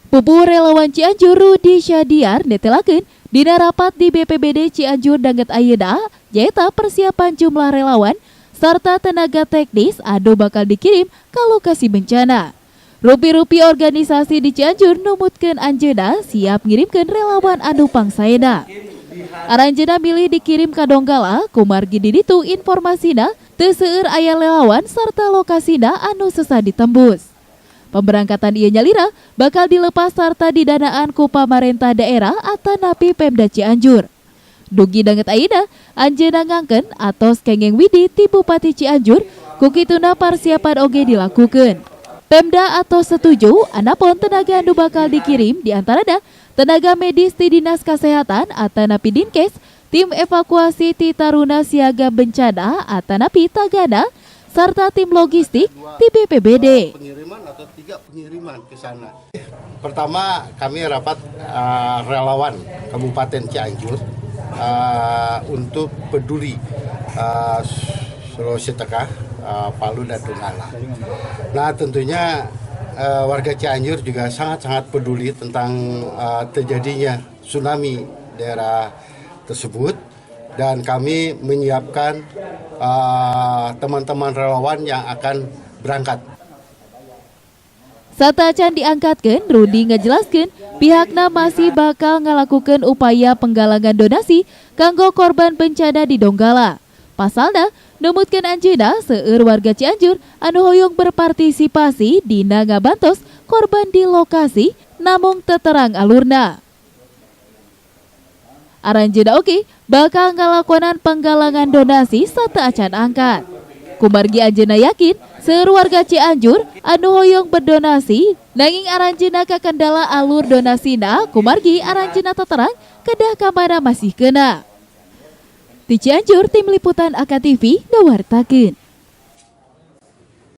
Pupu relawan Cianjur Rudi Syadiar netelakeun dina rapat di BPBD Cianjur Danget ayeuna nyaeta persiapan jumlah relawan serta tenaga teknis anu bakal dikirim ke lokasi bencana. Rupi-rupi organisasi di Cianjur numutkeun anjeunna siap ngirimkeun relawan anu pangsaena. Aranjeunna milih dikirim ka Donggala kumargi di ditu informasina teu seueur aya relawan serta lokasina anu susah ditembus. Pemberangkatan ieu nyalira bakal dilepas serta didanaan ku pamarentah daerah atanapi Pemda Cianjur. Dugi Danget ayeuna anjeunna ngangkeun atos kengeng widi ti Bupati Cianjur ku kituna persiapan oge dilakukeun. Pemda atos setuju anapun tenaga anu bakal dikirim diantarana tenaga medis ti Dinas Kasehatan atanapi Dinkes, tim evakuasi ti Taruna Siaga Bencana atanapi Tagana, serta tim logistik di BPBD. Pengiriman atau 3 pengiriman ke sana. Pertama, kami rapat relawan Kabupaten Cianjur untuk peduli Sulawesi Tengah, Palu dan Donggala. Nah, tentunya warga Cianjur juga sangat-sangat peduli tentang terjadinya tsunami daerah tersebut. Dan kami menyiapkan teman-teman relawan yang akan berangkat. Satacan diangkatkeun, Rudi ngajelaskeun pihakna masih bakal ngalakukeun upaya penggalangan donasi kanggo korban bencana di Donggala. Pasalna, numutkeun anjeunna seueur warga Cianjur anu hoyong berpartisipasi dina ngabantos korban di lokasi namung teu terang alurna. Aranjeunna oge bakal ngalakonan penggalangan donasi serta acan angkat. Kumargi anjeunna yakin seueur warga Cianjur anu hoyong berdonasi nanging aranjeunna kakendala alur donasina kumargi aranjeunna teterang kedah ka mana masih keuna. Di Cianjur, tim liputan AKTV ngawartakeun.